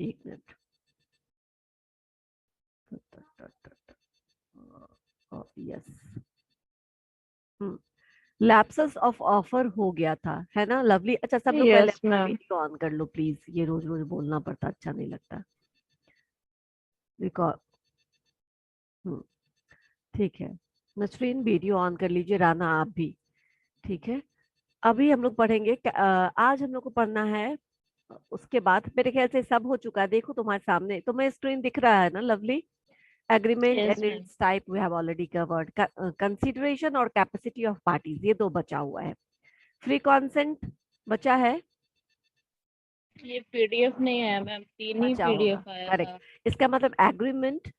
एक minute, yes, lapses of offer हो गया था, है ना लवली। अच्छा सब लोग पहले यस अपना मैम। वीडियो ऑन कर लो प्लीज, ये रोज रोज बोलना पड़ता, अच्छा नहीं लगता। रिकॉर्ड, ठीक है। नसरीन वीडियो ऑन कर लीजिए, राना आप भी। ठीक है, अभी हम लोग पढ़ेंगे आज हम लोग को पढ़ना है। उसके बाद मेरे ख्याल से सब हो चुका है, देखो तुम्हारे सामने तुम्हें स्क्रीन दिख रहा है ना lovely. Agreement yes and ma'am. It's type we have already covered. Consideration और कैपेसिटी ऑफ पार्टीज, ये दो बचा हुआ है। फ्री कंसेंट बचा है, ये पीडीएफ नहीं आया मैम, 3 ही बचा होगा, पीडीएफ आया करेक्ट। था। इसका मतलब एग्रीमेंट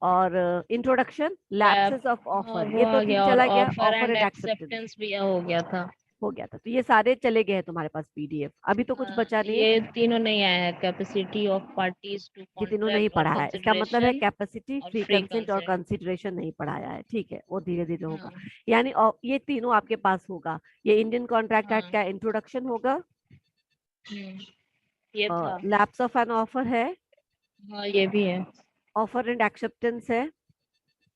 और इंट्रोडक्शन, लैब, लैप्सेस ऑफ हाँ ऑफर, वो ये आ तो तीन गया, और चला गया। Offer offer and and acceptance acceptance भी हो गया था। हो गया था, तो ये सारे चले गए हैं तुम्हारे पास पीडीएफ, अभी तो कुछ बचा नहीं है। ये तीनों नहीं आया है, कैपेसिटी ऑफ पार्टीज टू ये तीनों नहीं कॉन्ट्रैक्ट और पढ़ा है, इसका मतलब है कंसिडरेशन कैपेसिटी, और फ्री फ्री कंसेंट और कंसेंट। कंसिडरेशन नहीं पढ़ाया है, ठीक है, वो धीरे धीरे होगा। हाँ यानी ये तीनों आपके पास होगा। ये इंडियन कॉन्ट्रैक्ट एक्ट हाँ। का इंट्रोडक्शन होगा, ये था। लैप्स ऑफ एन ऑफर है, हाँ ये भी है। ऑफर एंड एक्सेप्टेंस है,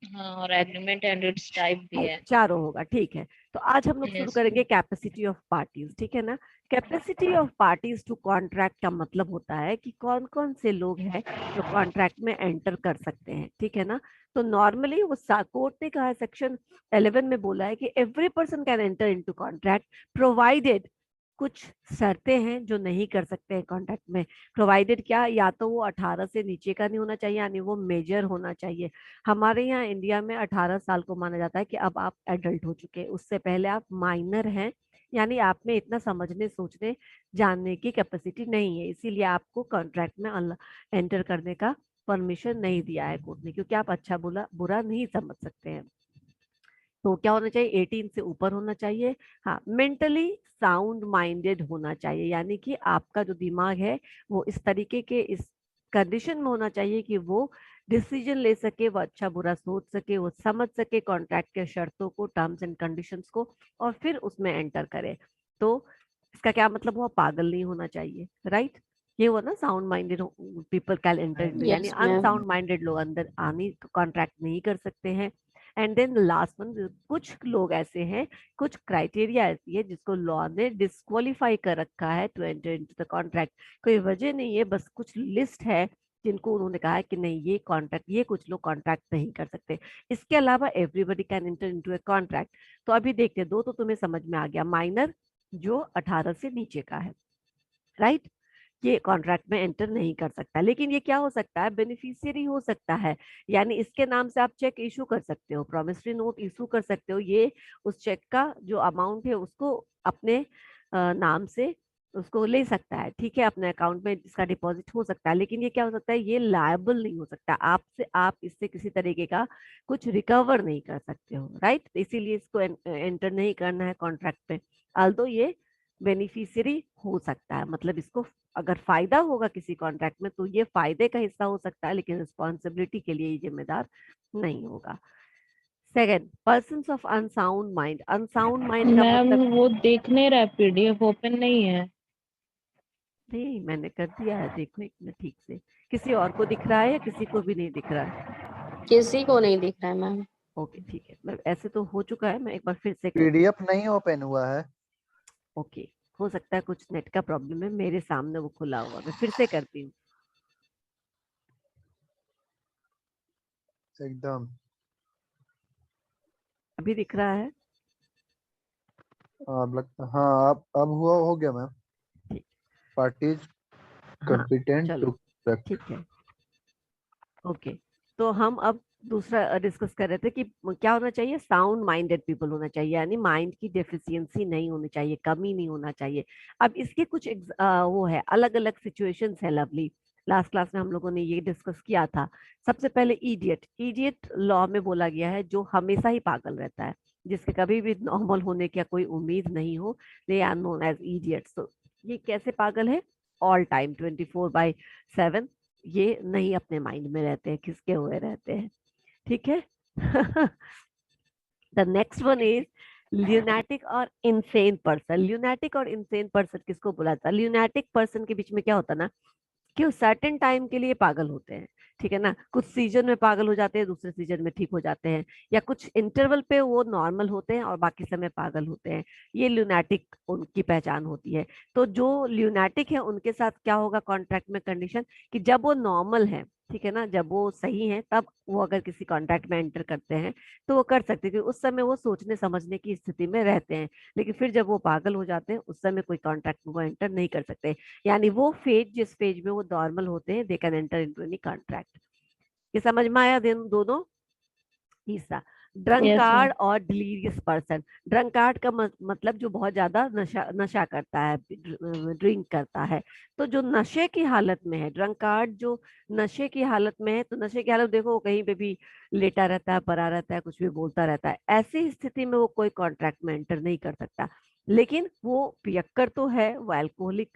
हाँ, और एग्रीमेंट एंड इट्स टाइप भी है। चारों होगा, ठीक है। तो आज हम लोग शुरू यस। करेंगे कैपेसिटी ऑफ पार्टीज, ठीक है ना। Capacity of parties to contract का मतलब होता है कि कौन कौन से लोग हैं जो कॉन्ट्रैक्ट में एंटर कर सकते हैं, ठीक है ना। तो नॉर्मली वो कोर्ट ने कहा है, सेक्शन 11 में बोला है कि every person can enter into contract provided, कुछ शर्तें हैं जो नहीं कर सकते हैं कॉन्ट्रैक्ट में। प्रोवाइडेड क्या, या तो वो 18 से नीचे का नहीं होना चाहिए, यानी वो मेजर होना चाहिए। हमारे यहाँ इंडिया में 18 साल को माना जाता है कि अब आप एडल्ट हो चुके हैं, उससे पहले आप माइनर हैं, यानी आप में इतना समझने सोचने जानने की कैपेसिटी नहीं है, इसीलिए आपको कॉन्ट्रैक्ट में एंटर करने का परमिशन नहीं दिया है कोर्ट ने, क्योंकि आप अच्छा बुरा बुरा नहीं समझ सकते हैं। तो क्या होना चाहिए, 18 से ऊपर होना चाहिए। हाँ, मेंटली साउंड माइंडेड होना चाहिए, यानी कि आपका जो दिमाग है वो इस तरीके के, इस कंडीशन में होना चाहिए कि वो डिसीजन ले सके, वो अच्छा बुरा सोच सके, वो समझ सके कॉन्ट्रैक्ट के शर्तों को, टर्म्स एंड कंडीशंस को, और फिर उसमें एंटर करे। तो इसका क्या मतलब हुआ, पागल नहीं होना चाहिए, राइट। ये हुआ ना sound minded people can enter, यानी यस मैम। अनसाउंड माइंडेड लोग अंदर आने कॉन्ट्रैक्ट नहीं कर सकते हैं। एंड देन लास्ट वन, कुछ लोग ऐसे हैं, कुछ क्राइटेरिया ऐसी है जिसको लॉ ने डिस्क्वालीफाई कर रखा है to enter into the contract. कोई वजह नहीं है, बस कुछ लिस्ट है जिनको उन्होंने कहा है कि नहीं, ये कॉन्ट्रैक्ट, ये कुछ लोग कॉन्ट्रैक्ट नहीं कर सकते। इसके अलावा everybody can enter into a contract. तो अभी देखते हैं, दो तो तुम्हें समझ में आ गया, माइनर जो 18 से नीचे का है, राइट, ये कॉन्ट्रैक्ट में एंटर नहीं कर सकता। लेकिन ये क्या हो सकता है, बेनिफिशियरी हो सकता है, यानी इसके नाम से आप चेक इशू कर सकते हो, प्रॉमिसरी नोट इशू कर सकते हो, ये उस चेक का जो अमाउंट है उसको अपने नाम से उसको ले सकता है, ठीक है, अपने अकाउंट में इसका डिपॉजिट हो सकता है। लेकिन ये क्या हो सकता है, ये लायबल नहीं हो सकता आपसे, आप इससे किसी तरीके का कुछ रिकवर नहीं कर सकते हो, राइट। इसीलिए इसको एंटर नहीं करना है कॉन्ट्रैक्ट पे। आल्दो ये बेनिफिशियरी हो सकता है, मतलब इसको अगर फायदा होगा किसी कॉन्ट्रैक्ट में तो ये फायदे का हिस्सा हो सकता है, लेकिन रिस्पॉन्सिबिलिटी के लिए ये जिम्मेदार नहीं होगा। Second, person of unsound mind, unsound mind का मैम मतलब, वो देख नहीं रहा है, पीडीएफ ओपन नहीं है। नहीं मैंने कर दिया है, देखो एक मिनट ठीक से। किसी और को दिख रहा है या किसी को भी नहीं दिख रहा है? किसी को नहीं दिख रहा है मैम। ओके ठीक है, मैं ऐसे तो हो चुका है, मैं एक बार फिर से करती पीडीएफ नहीं ओपन हुआ है। हूँ। ओके, हो सकता है कुछ नेट का प्रॉब्लम है, मेरे सामने वो खुला हुआ, मैं फिर से करती हूँ। एकदम। अभी दिख रहा है? अब लगता, हाँ अब हुआ, हो गया मैम। ठीक, पार्टीज हाँ, कॉम्पिटेंट चलो टू करेक्ट। ठीक है, ओके। तो हम अब दूसरा डिस्कस कर रहे थे कि क्या होना चाहिए, साउंड माइंडेड पीपल होना चाहिए, यानी माइंड की डेफिशिएंसी नहीं होनी चाहिए, कमी नहीं होना चाहिए। अब इसके कुछ वो है, अलग अलग सिचुएशंस है लवली। लास्ट क्लास में हम लोगों ने ये डिस्कस किया था। सबसे पहले इडियट, इडियट लॉ में बोला गया है जो हमेशा ही पागल रहता है, जिसके कभी भी नॉर्मल होने की कोई उम्मीद नहीं हो, they are known as idiots. तो ये कैसे पागल है, ऑल टाइम 24/7, ये नहीं अपने माइंड में रहते हैं, खिसके हुए रहते हैं, ठीक है। द नेक्स्ट वन इज ल्यूनाटिक और इनसेन पर्सन। ल्यूनाटिक और इनसेन पर्सन किसको बोला था, ल्यूनाटिक पर्सन के बीच में क्या होता ना, कि वो सर्टेन टाइम के लिए पागल होते हैं, ठीक है ना। कुछ सीजन में पागल हो जाते हैं, दूसरे सीजन में ठीक हो जाते हैं, या कुछ इंटरवल पे वो नॉर्मल होते हैं और बाकी समय पागल होते हैं। ये ल्यूनाटिक उनकी पहचान होती है। तो जो ल्यूनाटिक है उनके साथ क्या होगा कॉन्ट्रैक्ट में कंडीशन, कि जब वो नॉर्मल है, ठीक है ना, जब वो सही है, तब वो अगर किसी कॉन्ट्रैक्ट में एंटर करते हैं तो वो कर सकते हैं, क्योंकि उस समय वो सोचने समझने की स्थिति में रहते हैं। लेकिन फिर जब वो पागल हो जाते हैं, उस समय कोई कॉन्ट्रैक्ट में वो एंटर नहीं कर सकते। यानी वो फेज, जिस फेज में वो नॉर्मल होते हैं, they can enter into any contract. ये समझ में आया दोनों? तीसरा, यस ड्रंकार्ड मैम। और डिलीरियस पर्सन। ड्रंकार्ड का मतलब जो बहुत ज्यादा नशा नशा करता है, ड्रिंक करता है। तो जो नशे की हालत में है, ड्रंकार्ड जो नशे की हालत में है, तो नशे की हालत देखो, वो कहीं पे भी लेटा रहता है, पड़ा रहता है, कुछ भी बोलता रहता है। ऐसी स्थिति में वो कोई कॉन्ट्रैक्ट में एंटर नहीं कर सकता। लेकिन वो पियक्कर तो है, वो अल्कोहलिक,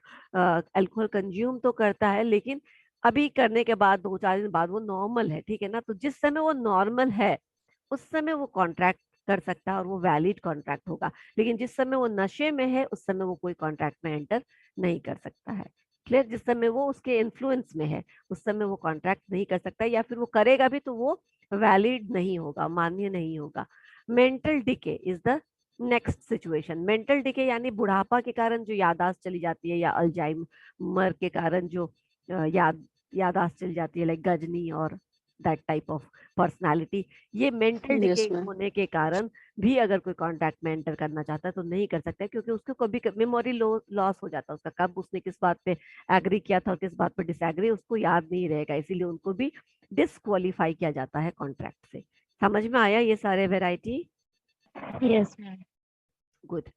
अल्कोहल कंज्यूम तो करता है, लेकिन अभी करने के बाद 2-4 दिन बाद वो नॉर्मल है, ठीक है ना। तो जिस समय वो नॉर्मल है, उस समय वो कॉन्ट्रैक्ट कर सकता है और वो वैलिड कॉन्ट्रैक्ट होगा। लेकिन जिस समय वो नशे में है, उस समय वो कोई कॉन्ट्रैक्ट में एंटर नहीं कर सकता है। क्लियर? जिस समय वो उसके इन्फ्लुएंस में है, उस समय वो कॉन्ट्रैक्ट नहीं कर सकता, या फिर वो करेगा भी तो वो वैलिड नहीं होगा, मान्य नहीं होगा। Mental decay is the next situation. Mental decay यानी बुढ़ापा के कारण जो याददाश्त चली जाती है, या अल्जाइमर के कारण जो याददाश्त चली जाती है, लाइक गजनी और दैट टाइप ऑफ पर्सनालिटी। ये मेंटल डिके यस मैम। होने के कारण भी अगर कोई कॉन्टैक्ट में एंटर करना चाहता है तो नहीं कर सकता है, क्योंकि उसको कभी मेमोरी लॉस हो जाता है उसका, कब उसने किस बात पे एग्री किया था और किस बात पे डिसएग्री, उसको याद नहीं रहेगा। इसीलिए उनको भी डिस्क्वालीफाई किया जाता है कॉन्ट्रैक्ट से। समझ में आया ये सारे वेराइटी? Yes ma'am. गुड।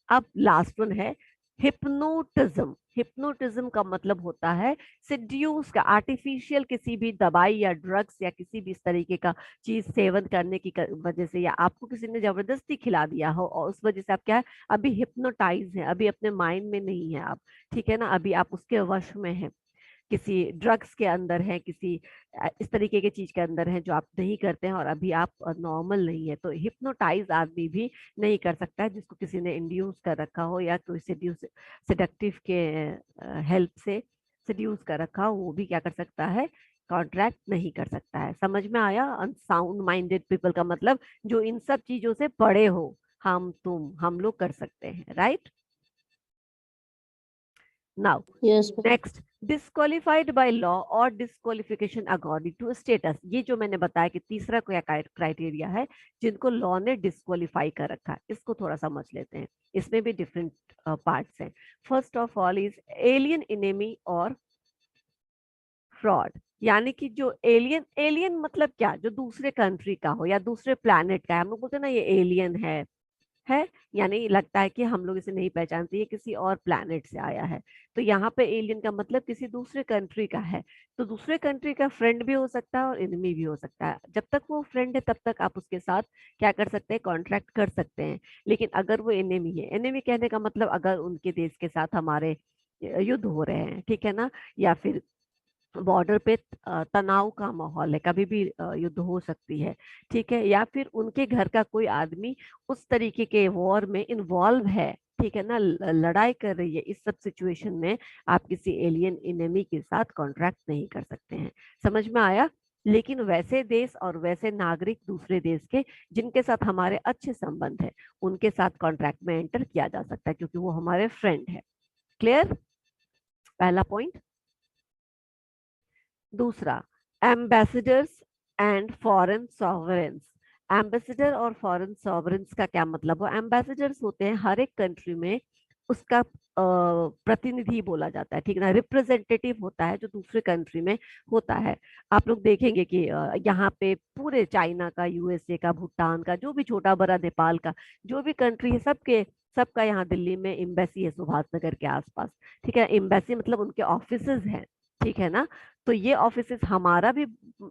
अब लास्ट वन है हिप्नोटिज्म। हिप्नोटिज्म का मतलब होता है सिड्यूस का, आर्टिफिशियल किसी भी दवाई या ड्रग्स या किसी भी इस तरीके का चीज सेवन करने की वजह से, या आपको किसी ने जबरदस्ती खिला दिया हो और उस वजह से आप क्या है, अभी हिप्नोटाइज है, अभी अपने माइंड में नहीं है आप, ठीक है ना, अभी आप उसके वश में है, किसी ड्रग्स के अंदर है, किसी इस तरीके की चीज के अंदर है जो आप नहीं करते हैं, और अभी आप नॉर्मल नहीं है। तो हिप्नोटाइज आदमी भी नहीं कर सकता है, जिसको किसी ने इंड्यूस कर रखा हो या कोई सेडक्टिव के हेल्प से सेड्यूस कर रखा हो, वो भी क्या कर सकता है, कॉन्ट्रैक्ट नहीं कर सकता है। समझ में आया? अनसाउंड माइंडेड पीपल का मतलब जो इन सब चीजों से पड़े हो, हम लोग कर सकते हैं, right? Now yes ma'am. Next, disqualified by law और डिस्क्वालिफिकेशन अकॉर्डिंग टू स्टेटस। ये जो मैंने बताया कि तीसरा क्या क्राइटेरिया है जिनको लॉ ने डिस्क्वालिफाई कर रखा है, इसको थोड़ा समझ लेते हैं। इसमें भी डिफरेंट पार्ट्स हैं। First of all is alien enemy और फ्रॉड। यानी कि जो एलियन, एलियन मतलब क्या, जो दूसरे कंट्री का हो या दूसरे प्लैनेट का है। हम लोग बोलते हैं ना ये एलियन है, यानी लगता है कि हम लोग इसे नहीं पहचानते, ये किसी और प्लैनेट से आया है। तो यहाँ पे एलियन का मतलब किसी दूसरे कंट्री का है। तो दूसरे कंट्री का फ्रेंड भी हो सकता है और एनिमी भी हो सकता है। जब तक वो फ्रेंड है तब तक आप उसके साथ क्या कर सकते हैं, कॉन्ट्रैक्ट कर सकते हैं। लेकिन अगर वो एनिमी है, एनिमी कहने का मतलब अगर उनके देश के साथ हमारे युद्ध हो रहे हैं, ठीक है ना, या फिर बॉर्डर पे तनाव का माहौल है, कभी भी युद्ध हो सकती है, ठीक है, या फिर उनके घर का कोई आदमी उस तरीके के वॉर में इन्वॉल्व है, ठीक है ना, लड़ाई कर रही है, इस सब सिचुएशन में आप किसी एलियन इनेमी के साथ कॉन्ट्रैक्ट नहीं कर सकते हैं। समझ में आया? लेकिन वैसे देश और वैसे नागरिक दूसरे देश के जिनके साथ हमारे अच्छे संबंध है, उनके साथ कॉन्ट्रैक्ट में एंटर किया जा सकता है, क्योंकि वो हमारे फ्रेंड है। क्लियर? पहला पॉइंट। दूसरा, एम्बेसडर्स एंड फॉरेन सॉवरेन्स। एम्बेसडर और फॉरेन सॉवरेन्स का क्या मतलब हो? एम्बेसडर्स होते हैं हर एक कंट्री में उसका प्रतिनिधि बोला जाता है, ठीक है ना, रिप्रेजेंटेटिव होता है जो दूसरे कंट्री में होता है। आप लोग देखेंगे कि यहाँ पे पूरे चाइना का, यूएसए का, भूटान का, जो भी छोटा बड़ा, नेपाल का, जो भी कंट्री है, सबका यहाँ दिल्ली में एम्बेसी है, सुभाष नगर के आसपास, ठीक है। एम्बेसी मतलब उनके ऑफिसेज हैं, ठीक है ना। तो ये ऑफिसेस हमारा भी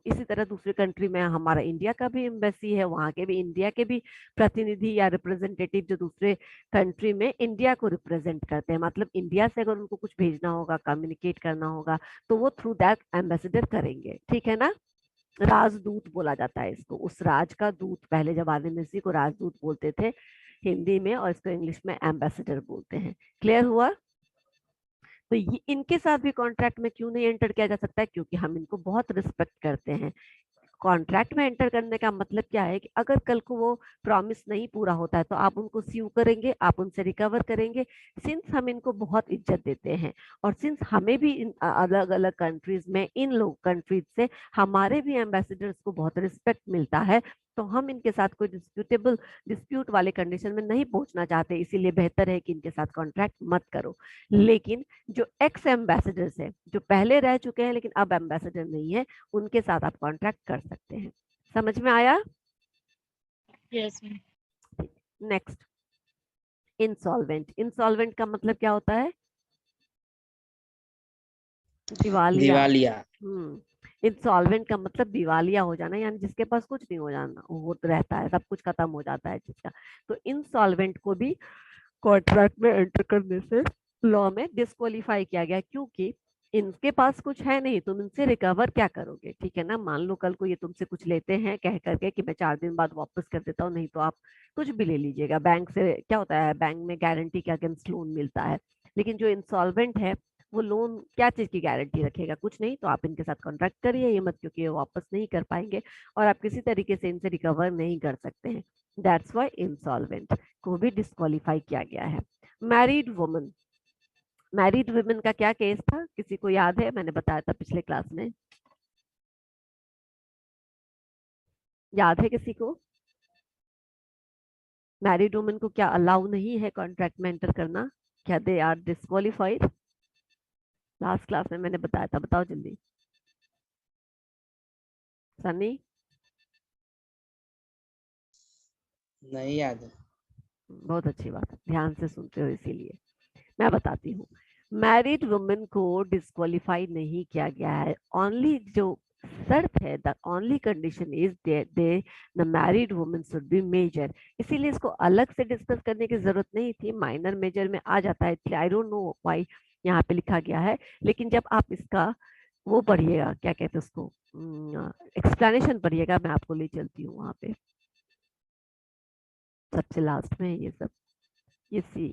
इसी तरह दूसरे कंट्री में, हमारा इंडिया का भी एम्बेसी है, वहां के भी इंडिया के भी प्रतिनिधि या रिप्रेजेंटेटिव जो दूसरे कंट्री में इंडिया को रिप्रेजेंट करते हैं। मतलब इंडिया से अगर उनको कुछ भेजना होगा, कम्युनिकेट करना होगा, तो वो थ्रू दैट एम्बेसडर करेंगे, ठीक है ना। राजदूत बोला जाता है इसको, उस राज का दूत, पहले जमाने में इसी को राजदूत बोलते थे हिंदी में, और इसको इंग्लिश में एम्बेसडर बोलते हैं। क्लियर हुआ? तो ये इनके साथ भी कॉन्ट्रैक्ट में क्यों नहीं एंटर किया जा सकता है? क्योंकि हम इनको बहुत रिस्पेक्ट करते हैं। कॉन्ट्रैक्ट में एंटर करने का मतलब क्या है कि अगर कल को वो प्रॉमिस नहीं पूरा होता है तो आप उनको स्यू करेंगे, आप उनसे रिकवर करेंगे। सिंस हम इनको बहुत इज्जत देते हैं और सिंस हमें भी अलग अलग कंट्रीज में इन लोग कंट्रीज से हमारे भी एम्बेसडर्स को बहुत रिस्पेक्ट मिलता है, तो हम इनके साथ कोई डिस्प्यूट वाले कंडीशन में नहीं पहुंचना चाहते। इसीलिए बेहतर है कि इनके साथ कॉन्ट्रैक्ट मत करो। लेकिन जो एक्स एम्बेसडर्स है, जो पहले रह चुके हैं लेकिन अब एम्बेसडर नहीं है, उनके साथ आप कॉन्ट्रैक्ट कर सकते हैं। समझ में आया? Yes ma'am. Next, insolvent. Insolvent का मतलब क्या होता है? दिवालिया। दिवालिया। इंसॉल्वेंट का मतलब दिवालिया हो जाना, यानी जिसके पास कुछ नहीं हो जाना, वो तो रहता है, सब कुछ खत्म हो जाता है जिसका। तो इंसॉल्वेंट को भी कॉन्ट्रैक्ट में एंटर करने से लॉ में डिस्क्वालीफाई किया गया, क्योंकि इनके पास कुछ है नहीं, तुम इनसे रिकवर क्या करोगे? ठीक है ना, मान लो कल को ये तुमसे कुछ लेते हैं कह करके कि मैं 4 दिन बाद वापस कर देता हूँ, नहीं तो आप कुछ भी ले लीजिएगा। बैंक से क्या होता है, बैंक में गारंटी के अगेंस्ट लोन मिलता है, लेकिन जो इंसॉल्वेंट है वो लोन क्या चीज की गारंटी रखेगा? कुछ नहीं। तो आप इनके साथ कॉन्ट्रैक्ट करिए ये मत, क्योंकि ये वापस नहीं कर पाएंगे और आप किसी तरीके से इनसे रिकवर नहीं कर सकते हैं। दैट्स वाई इंसॉल्वेंट को भी डिस्क्वालीफाई किया गया है। Married woman. मैरिड वुमेन का क्या केस था, किसी को याद है? मैंने बताया था पिछले क्लास में, याद है किसी को? मैरिड वुमेन को क्या अलाउ नहीं है कॉन्ट्रैक्ट में एंटर करना? क्या they are disqualified? Last class में मैंने बताया था, बताओ जल्दी। सनी? नहीं याद है। बहुत अच्छी बात है, ध्यान से सुनते हो इसीलिए मैं बताती हूँ। मैरिड वुमेन को डिस्क्वालीफाई नहीं किया गया है। ओनली जो शर्त है, the only condition is they the married women should be major. इसीलिए इसको अलग से डिस्कस करने की जरूरत नहीं थी, माइनर मेजर में आ जाता है। आई डोंट नो व्हाई यहाँ पे लिखा गया है, लेकिन जब आप इसका वो पढ़िएगा, क्या कहते हैं उसको, एक्सप्लेनेशन पढ़िएगा, मैं आपको ले चलती हूँ वहां पे, सबसे लास्ट में है ये सब। ये सी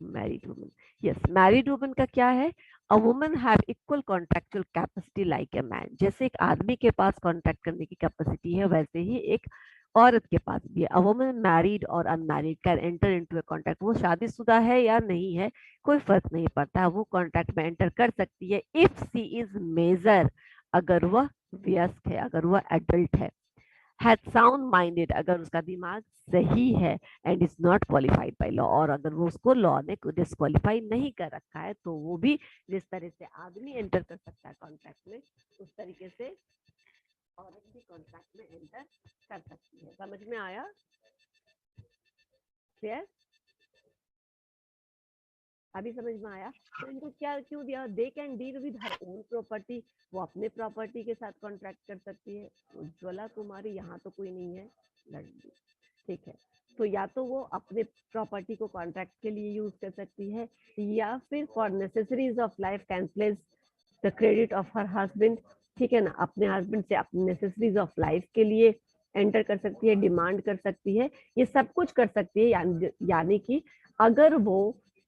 married woman, yes, married woman का क्या है? A woman have equal contractual capacity like a man. जैसे एक आदमी के पास कॉन्ट्रैक्ट करने की कैपेसिटी है, वैसे ही एक औरत के पास भी है। अ वुमन मैरिड और unmarried can enter into a contract. वो शादीशुदा है या नहीं है कोई फर्क नहीं पड़ता, वो कॉन्ट्रैक्ट में एंटर कर सकती है इफ सी इज मेजर, अगर वह व्यस्क है, अगर वह एडल्ट है, हैड साउंड माइंडेड, अगर उसका दिमाग सही है, and is not qualified by law, और अगर वो उसको लॉ ने डिस्क्वालीफाई नहीं कर रखा है, तो वो भी जिस तरह से आदमी एंटर कर सकता है कॉन्ट्रैक्ट में, उस तरीके से औरत भी कॉन्ट्रैक्ट में एंटर कर सकती है। समझ में आया? क्लियर? अभी समझ में आया? तो इनको क्या क्यों दिया? They can deal with her own property, वो अपने प्रॉपर्टी के साथ कॉन्ट्रैक्ट कर सकती है। उज्ज्वला कुमारी, यहाँ तो कोई नहीं है लड़की, ठीक है। तो या तो वो अपने प्रॉपर्टी को कॉन्ट्रैक्ट के लिए यूज कर सकती है, या फिर for necessaries of life can place the credit of her husband, ठीक है ना, अपने हस्बैंड से अपने नेसेसरीज ऑफ लाइफ के लिए एंटर कर सकती है, डिमांड कर सकती है, ये सब कुछ कर सकती है। यानी कि अगर वो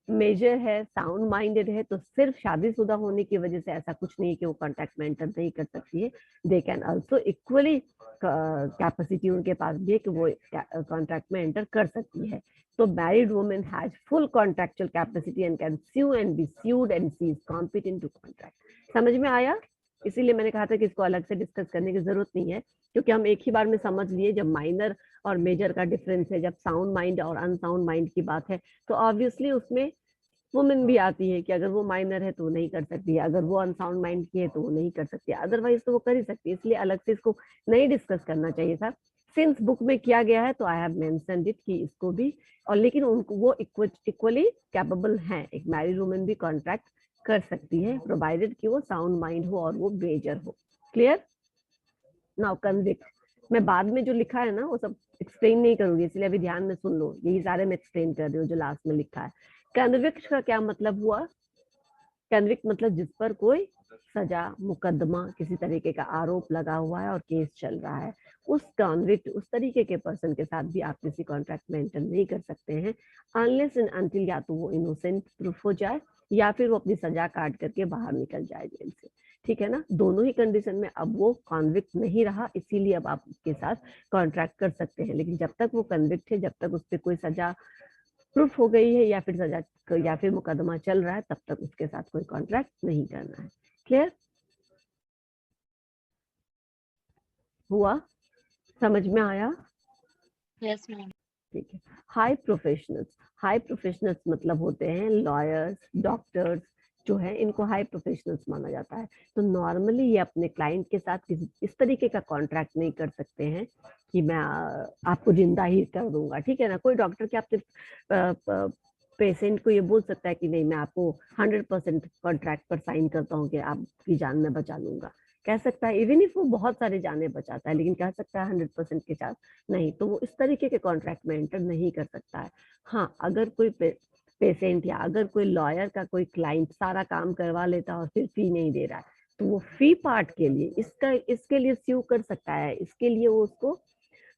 मेजर है, साउंड माइंडेड है, तो सिर्फ शादीशुदा होने की वजह से ऐसा कुछ नहीं कि वो कॉन्ट्रैक्ट में एंटर नहीं कर सकती है। They can also equally capacity उनके पास भी है कि वो कॉन्ट्रैक्ट में एंटर कर सकती है। तो married women has full contractual capacity and can sue and be sued and she is competent to contract. समझ में आया? इसीलिए मैंने कहा था कि इसको अलग से डिस्कस करने की जरूरत नहीं है, क्योंकि हम एक ही बार में समझ लिए जब माइनर और मेजर का डिफरेंस है, जब साउंड माइंड और अनसाउंड माइंड की बात है, तो ऑब्वियसली उसमें वुमेन भी आती है कि अगर वो माइनर है तो वो नहीं कर सकती है, अगर वो अनसाउंड माइंड की है तो वो नहीं कर सकती है, अदरवाइज तो वो कर ही सकती है। इसलिए अलग से इसको नहीं डिस्कस करना चाहिए था। सिंस बुक में किया गया है तो आई हैव मेंशनड इट कि इसको भी, और लेकिन उनको वो इक्वली कैपेबल हैं, एक मैरिड वुमेन भी कॉन्ट्रैक्ट कर सकती है, प्रोवाइडेड कि वो साउंड माइंड हो और वो मेजर हो। क्लियर? नाउ कन्विक्ट, मैं बाद में जो लिखा है ना वो सब एक्सप्लेन नहीं करूंगी, इसलिए अभी ध्यान में सुन लो, यही सारे मैं एक्सप्लेन कर रही हूँ जो लास्ट में लिखा है। कन्विक्ट का क्या मतलब हुआ? कन्विक्ट मतलब जिस पर कोई सजा, मुकदमा, किसी तरीके का आरोप लगा हुआ है और केस चल रहा है, उस कन्विक्ट, उस तरीके के पर्सन के साथ भी आप किसी कॉन्ट्रैक्ट में एंटर नहीं कर सकते हैं, अनलेस एंड अनटिल या तो वो इनोसेंट प्रूफ हो जाए या फिर वो अपनी सजा काट करके बाहर निकल जाए जेल से, ठीक है ना। दोनों ही कंडीशन में अब वो कॉन्विक्ट नहीं रहा, इसीलिए अब आप उसके साथ कॉन्ट्रैक्ट कर सकते हैं। लेकिन जब तक वो कन्विक्ट है, जब तक उस पर कोई सजा प्रूफ हो गई है या फिर सजा या फिर मुकदमा चल रहा है, तब तक उसके साथ कोई कॉन्ट्रैक्ट नहीं करना है। क्लियर हुआ? समझ में आया? Yes ma'am. ठीक है। हाई प्रोफेशनल्स मतलब होते हैं लॉयर्स, डॉक्टर्स जो है, इनको हाई प्रोफेशनल्स माना जाता है। तो नॉर्मली ये अपने क्लाइंट के साथ किसी इस तरीके का कॉन्ट्रैक्ट नहीं कर सकते हैं कि मैं आपको जिंदा ही कर दूंगा, ठीक है ना। कोई डॉक्टर क्या आपके पेशेंट को ये बोल सकता है कि नहीं, मैं आपको 100% कॉन्ट्रैक्ट पर साइन करता हूँ कि आपकी जान मैं बचा लूंगा? कह सकता है, इवन इफ वो बहुत सारे जाने बचाता है, लेकिन कह सकता है 100% के साथ नहीं। तो वो इस तरीके के कॉन्ट्रैक्ट में एंटर नहीं कर सकता है। हाँ, अगर कोई पेशेंट या अगर कोई लॉयर का कोई क्लाइंट सारा काम करवा लेता है और फिर फी नहीं दे रहा है, तो वो फी पार्ट के लिए इसके लिए स्यू कर सकता है, इसके लिए वो उसको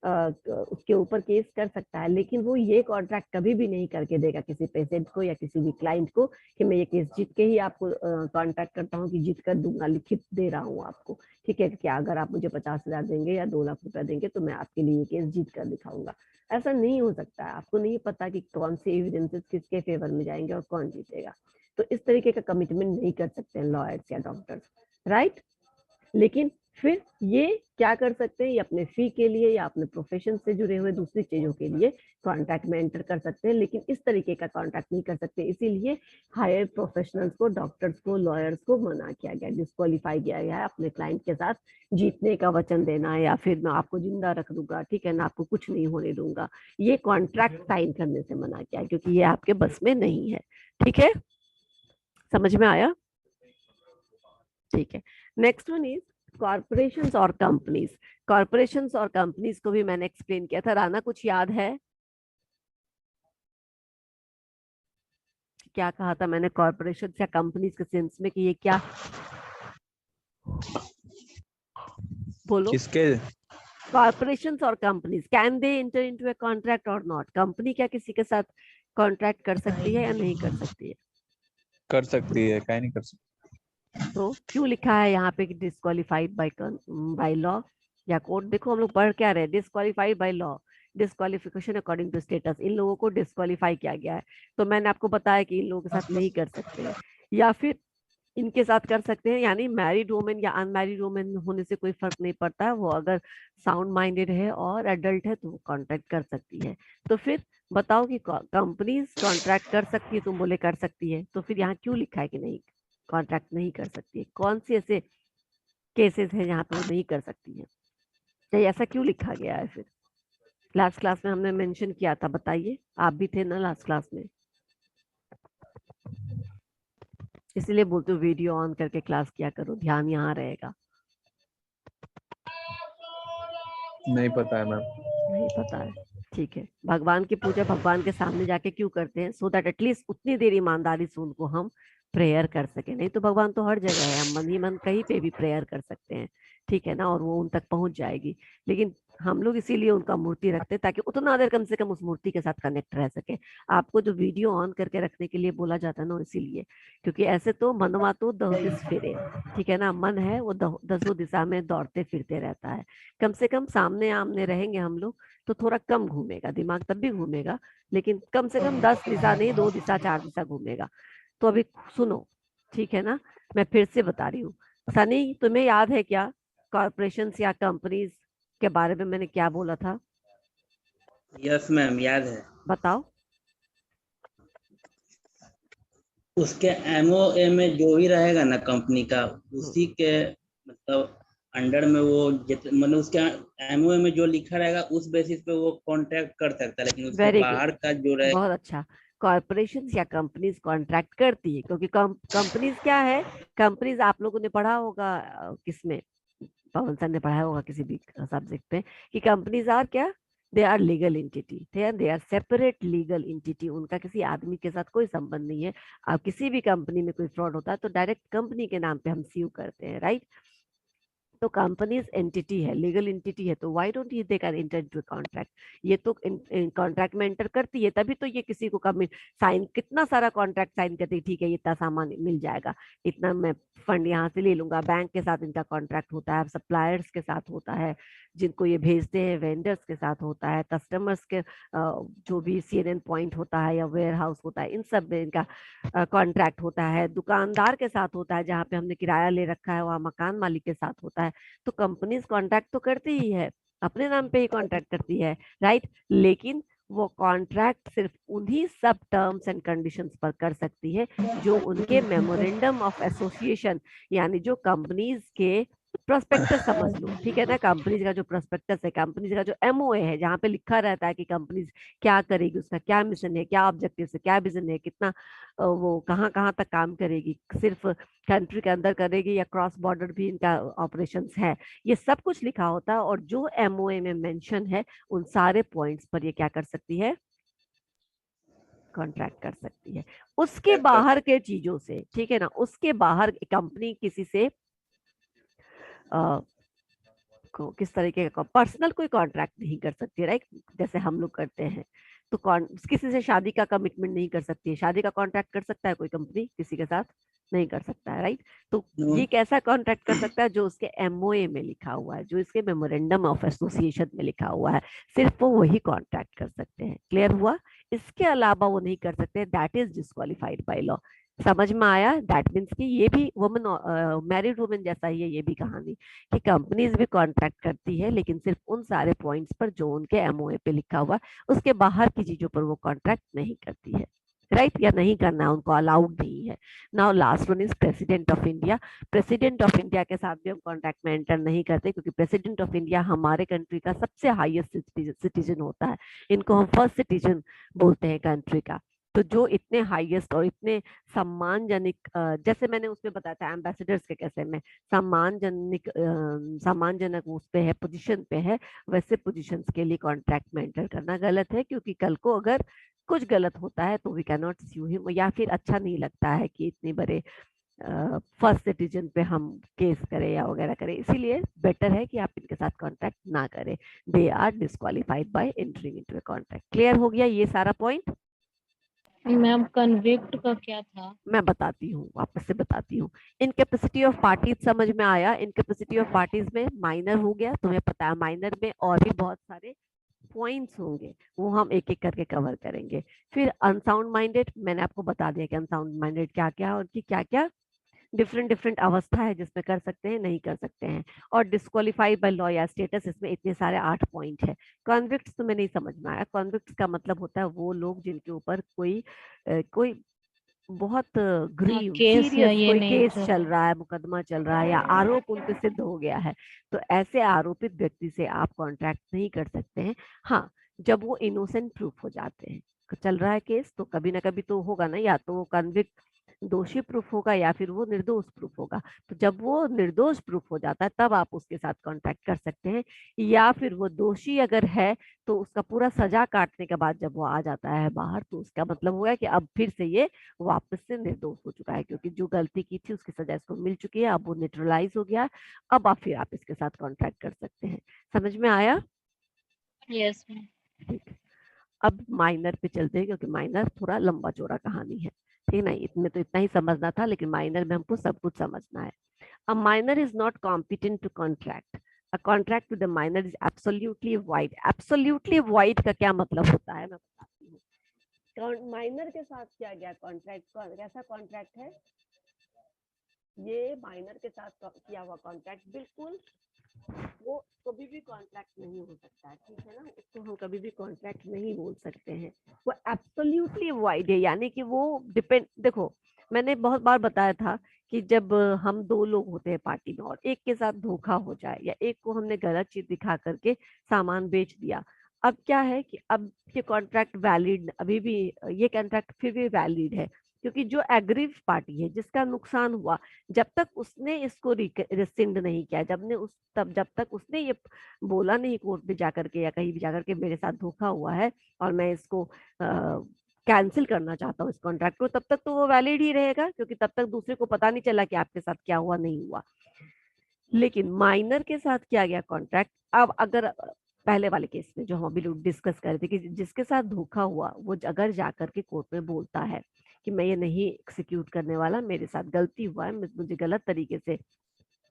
उसके ऊपर केस कर सकता है। लेकिन वो ये कॉन्ट्रैक्ट कभी भी नहीं करके देगा किसी पेशेंट को या किसी भी क्लाइंट को कि मैं ये केस जीत के ही आपको कॉन्ट्रैक्ट करता हूँ कि जीत कर दूंगा, लिखित दे रहा हूँ आपको, ठीक है, कि अगर आप मुझे 50,000 देंगे या 2 लाख रुपया देंगे तो मैं आपके लिए ये केस जीत कर दिखाऊंगा। ऐसा नहीं हो सकता है। आपको नहीं पता कि कौन से एविडेंसेस किसके फेवर में जाएंगे और कौन जीतेगा। तो इस तरीके का कमिटमेंट नहीं कर सकते हैं लॉयर्स या डॉक्टर्स, राइट। लेकिन फिर ये क्या कर सकते हैं, ये अपने फी के लिए या अपने प्रोफेशन से जुड़े हुए दूसरी चीजों के लिए कॉन्ट्रैक्ट में एंटर कर सकते हैं, लेकिन इस तरीके का कॉन्ट्रैक्ट नहीं कर सकते। इसीलिए हायर प्रोफेशनल्स को, डॉक्टर्स को, लॉयर्स को मना किया गया, डिस्क्वालीफाई किया गया है अपने क्लाइंट के साथ जीतने का वचन देना, या फिर मैं आपको जिंदा रख दूंगा, ठीक है ना, आपको कुछ नहीं होने दूंगा, ये कॉन्ट्रैक्ट साइन करने से मना किया है, क्योंकि ये आपके बस में नहीं है। ठीक है, समझ में आया? ठीक है। नेक्स्ट वन इज कॉर्पोरेशंस और कंपनीज। कॉर्पोरेशंस और कंपनीज को भी मैंने एक्सप्लेन किया था। राना, कुछ याद है क्या कहा था मैंने कॉर्पोरेशन या कंपनीज के सेंस में, कि ये क्या? बोलो। किसके? कॉर्पोरेशंस और companies, can they inter into a contract और नॉट? कंपनी क्या किसी के साथ कॉन्ट्रैक्ट कर सकती है या नहीं कर सकती है? कर सकती है, क्या नहीं कर सकती। तो क्यों लिखा है यहाँ पे कि डिस्क्वालीफाइड बाय लॉ या कोर्ट? देखो हम लोग पढ़ क्या रहे, disqualified by law, disqualification according to status. इन लोगों को डिस्क्वालीफाई किया गया है। तो मैंने आपको बताया कि इन लोगों के साथ नहीं कर सकते हैं, या फिर इनके साथ कर सकते हैं। यानी मैरिड वुमेन या अनमैरिड वुमेन होने से कोई फर्क नहीं पड़ता है, वो अगर साउंड माइंडेड है और एडल्ट है तो वो कॉन्ट्रैक्ट कर सकती है। तो फिर बताओ कि कंपनीज कॉन्ट्रैक्ट कर सकती है, तुम बोले कर सकती है, तो फिर यहाँ क्यों लिखा है कि नहीं, कॉन्ट्रैक्ट नहीं कर सकती है? कौन से ऐसे केसेस हैं जहाँ पे वो नहीं कर सकती है, या ऐसा क्यों लिखा गया है? फिर लास्ट क्लास में हमने मेंशन किया था, बताइए, आप भी थे ना लास्ट क्लास में, इसलिए बोलते हो वीडियो ऑन करके क्लास किया करो, ध्यान यहाँ रहेगा। नहीं पता है मैम। नहीं पता है, ठीक है। भगवान की पूजा भगवान के सामने जाके क्यों करते हैं? सो दैट एटलीस्ट उतनी देर ईमानदारी से उनको हम प्रेयर कर सके। नहीं तो भगवान तो हर जगह है, हम मन ही मन कहीं पे भी प्रेयर कर सकते हैं, ठीक है ना, और वो उन तक पहुंच जाएगी। लेकिन हम लोग इसीलिए उनका मूर्ति रखते हैं ताकि उतना देर कम से कम उस मूर्ति के साथ कनेक्ट रह सके। आपको जो वीडियो ऑन करके रखने के लिए बोला जाता है ना, इसीलिए, क्योंकि ऐसे तो मनवा तो 10 दिस फिरे, ठीक है ना, मन है वो 10 दिशा में दौड़ते फिरते रहता है। कम से कम सामने आमने रहेंगे हम लोग तो थोड़ा कम घूमेगा दिमाग, तब भी घूमेगा, लेकिन कम से कम 10 दिशा नहीं, 2 दिशा 4 दिशा घूमेगा। तो अभी सुनो, ठीक है ना, मैं फिर से बता रही हूँ। सनी, तुम्हें याद है क्या कॉर्पोरेशन या कंपनीज के बारे में मैंने क्या बोला था? यस मैम, याद है। बताओ। उसके एमओए में जो भी रहेगा ना कंपनी का, उसी के मतलब अंडर में वो मतलब उसके एमओए में जो लिखा रहेगा उस बेसिस पे वो कॉन्ट्रैक्ट कर सकता है, लेकिन उसके वेरी गुड, बाहर का जो रहे। बहुत अच्छा। कॉर्पोरेशन या कंपनीज कॉन्ट्रैक्ट करती है, क्योंकि कंपनीज क्या है, कंपनीज आप लोगों ने पढ़ा होगा किसमें, पवन सर ने पढ़ाया होगा किसी भी सब्जेक्ट पे, कि कंपनीज आर क्या, they are legal entity, they are separate legal entity. उनका किसी आदमी के साथ कोई संबंध नहीं है। अब किसी भी कंपनी में कोई फ्रॉड होता है तो डायरेक्ट कंपनी के नाम पे हम सीव करते हैं, राइट। तो कंपनीज एंटिटी है, लीगल एंटिटी है, तो why don't they can enter into contract. ये तो कॉन्ट्रैक्ट में एंटर करती है, तभी तो ये किसी को कम साइन, कितना सारा कॉन्ट्रैक्ट साइन करती है, ठीक है इतना सामान मिल जाएगा, इतना मैं फंड यहाँ से ले लूंगा। बैंक के साथ इनका कॉन्ट्रैक्ट होता है, सप्लायर्स के साथ होता है, जिनको ये भेजते हैं वेंडर्स के साथ होता है, कस्टमर्स के जो भी CNN पॉइंट होता है या वेयर हाउस होता है, इन सब में इनका कॉन्ट्रैक्ट होता है। दुकानदार के साथ होता है, जहाँ पे हमने किराया ले रखा है वहाँ मकान मालिक के साथ होता है। तो कंपनीज कॉन्ट्रैक्ट तो करती ही है, अपने नाम पे ही कॉन्ट्रैक्ट करती है, राइट। लेकिन वो कॉन्ट्रैक्ट सिर्फ उन्हीं सब टर्म्स एंड कंडीशंस पर कर सकती है जो उनके मेमोरेंडम ऑफ एसोसिएशन, यानी जो कंपनीज के प्रोस्पेक्टस समझ लो, ठीक है ना। कंपनीज का जो प्रोस्पेक्टस है, कंपनीज का जो MOA है, जहाँ पे लिखा रहता है कि कंपनीज क्या करेगी, उसका क्या मिशन है, क्या ऑब्जेक्टिव है, क्या विजन है, कितना वो कहाँ कहाँ तक काम करेगी, सिर्फ कंट्री के अंदर करेगी या क्रॉस बॉर्डर भी इनका ऑपरेशंस है, ये सब कुछ लिखा होता है। और जो MOA में मेंशन है उन सारे पॉइंट्स पर ये क्या कर सकती है, कॉन्ट्रैक्ट कर सकती है। उसके बाहर के चीजों से, ठीक है ना, उसके बाहर कंपनी किसी से किस तरीके का पर्सनल कोई कॉन्ट्रैक्ट नहीं कर सकती, राइट, जैसे हम लोग करते हैं। तो किसी से शादी का कमिटमेंट नहीं कर सकती है। शादी का कॉन्ट्रैक्ट कर सकता है कोई कंपनी किसी के साथ? नहीं कर सकता है, राइट। तो ये कैसा कॉन्ट्रैक्ट कर सकता है, जो उसके MOA में लिखा हुआ है, जो इसके मेमोरेंडम ऑफ एसोसिएशन में लिखा हुआ है, सिर्फ वो वही कॉन्ट्रैक्ट कर सकते हैं। क्लियर हुआ? इसके अलावा वो नहीं कर सकते, that is disqualified by law. समझ में आया? दैट मीन्स कि ये भी वुमेन, मैरिड वुमेन जैसा ही है ये भी कहानी, कि कंपनीज भी कॉन्ट्रैक्ट करती है, लेकिन सिर्फ उन सारे पॉइंट्स पर जो उनके MOA पे लिखा हुआ, उसके बाहर की चीजों पर वो कॉन्ट्रैक्ट नहीं करती है, राइट, या नहीं करना उनको अलाउड नहीं है। Now last one is president of India. President of India के साथ भी हम कॉन्ट्रैक्ट में एंटर नहीं करते, क्योंकि प्रेसिडेंट ऑफ इंडिया हमारे कंट्री का सबसे हाईएस्ट सिटीजन होता है। इनको हम फर्स्ट सिटीजन बोलते हैं कंट्री का। तो जो इतने हाईएस्ट और इतने सम्मानजनक, जैसे मैंने उसमें बताया था एम्बेसडर्स के कैसे में सम्मानजनक उस पे है, पोजीशन पे है, वैसे पोजीशंस के लिए कॉन्ट्रैक्ट में एंटर करना गलत है, क्योंकि कल को अगर कुछ गलत होता है तो we can not sue him, या फिर अच्छा नहीं लगता है कि इतने बड़े फर्स्ट सिटीजन पे हम केस करें या वगैरह करें। इसीलिए बेटर है कि आप इनके साथ कॉन्ट्रैक्ट ना करें। They are disqualified by entering into a contract. Clear हो गया ये सारा पॉइंट? मैम कन्विक्ट का क्या था? मैं बताती हूँ, वापस से बताती हूँ। इनकेपेसिटी ऑफ पार्टीज समझ में आया? इनकेपेसिटी ऑफ पार्टीज में माइनर हो गया, तुम्हें पता है माइनर में और भी बहुत सारे पॉइंट्स होंगे, वो हम एक एक करके कवर करेंगे। फिर अनसाउंड माइंडेड, मैंने आपको बता दिया कि अनसाउंड माइंडेड क्या क्या है, उनकी क्या क्या डिफरेंट डिफरेंट अवस्था है जिसमें कर सकते हैं, नहीं कर सकते हैं। और डिस्क्वालीफाइड बाय लॉ या स्टेटस, इसमें इतने सारे 8 पॉइंट है। कॉन्विक्ट्स तुम्हें नहीं समझ में आया? कॉन्विक्ट्स का मतलब होता है वो लोग जिनके ऊपर कोई बहुत ग्रीव केस या सीरियस ये कोई नहीं केस चल चल रहा। रहा है, मुकदमा चल रहा है, या आरोप उन पे सिद्ध हो गया है, तो ऐसे आरोपित व्यक्ति से आप कॉन्ट्रैक्ट नहीं कर सकते हैं। हाँ, जब वो इनोसेंट प्रूफ हो जाते हैं, चल रहा है केस, तो कभी ना कभी तो होगा ना, या तो वो कन्विक्ट दोषी प्रूफ होगा या फिर वो निर्दोष प्रूफ होगा। तो जब वो निर्दोष प्रूफ हो जाता है तब आप उसके साथ कॉन्ट्रैक्ट कर सकते हैं। या फिर वो दोषी अगर है तो उसका पूरा सजा काटने के बाद जब वो आ जाता है बाहर, तो उसका मतलब हुआ कि अब फिर से ये वापस से निर्दोष हो चुका है, क्योंकि जो गलती की थी उसकी सजा इसको मिल चुकी है, अब वो न्यूट्रलाइज हो गया। अब आप फिर आप इसके साथ कॉन्ट्रैक्ट कर सकते हैं। समझ में आया? Yes ma'am. ठीक है, अब माइनर पे चलते हैं, क्योंकि माइनर थोड़ा लंबा चौड़ा कहानी है, ठीक है। इसमें तो इतना ही समझना था, लेकिन माइनर में हमको सब कुछ समझना है। A minor is not competent to contract. A contract with the minor is absolutely void. Absolutely void का क्या मतलब होता है, मैं बताती हूँ। माइनर के साथ किया गया कॉन्ट्रैक्ट कैसा कॉन्ट्रैक्ट है, ये माइनर के साथ किया हुआ कॉन्ट्रैक्ट बिल्कुल वो कभी भी कॉन्ट्रैक्ट नहीं हो सकता है, ठीक है ना। उसको हम कभी भी कॉन्ट्रैक्ट नहीं बोल सकते हैं। वो एब्सोल्युटली वाइड है, यानी कि वो डिपेंड, देखो मैंने बहुत बार बताया था कि जब हम 2 लोग होते हैं पार्टी में और एक के साथ धोखा हो जाए, या एक को हमने गलत चीज दिखा करके सामान बेच दिया, अब क्या है कि अब ये कॉन्ट्रैक्ट वैलिड, अभी भी ये कॉन्ट्रैक्ट फिर भी वैलिड है, क्योंकि जो एग्रीव पार्टी है जिसका नुकसान हुआ, जब तक उसने इसको रिसिंड नहीं किया, जब तक उसने ये बोला नहीं कोर्ट में जाकर के या कहीं भी जाकर के मेरे साथ धोखा हुआ है और मैं इसको कैंसिल करना चाहता हूँ इस कॉन्ट्रैक्ट को, तब तक तो वो वैलिड ही रहेगा, क्योंकि तब तक दूसरे को पता नहीं चला कि आपके साथ क्या हुआ नहीं हुआ। लेकिन माइनर के साथ किया गया कॉन्ट्रैक्ट, अब अगर पहले वाले केस में जो हम अभी लोग डिस्कस कर रहे थे कि जिसके साथ धोखा हुआ वो अगर जाकर के कोर्ट में बोलता है कि मैं ये नहीं एक्सिक्यूट करने वाला, मेरे साथ गलती हुआ है, मुझे गलत तरीके से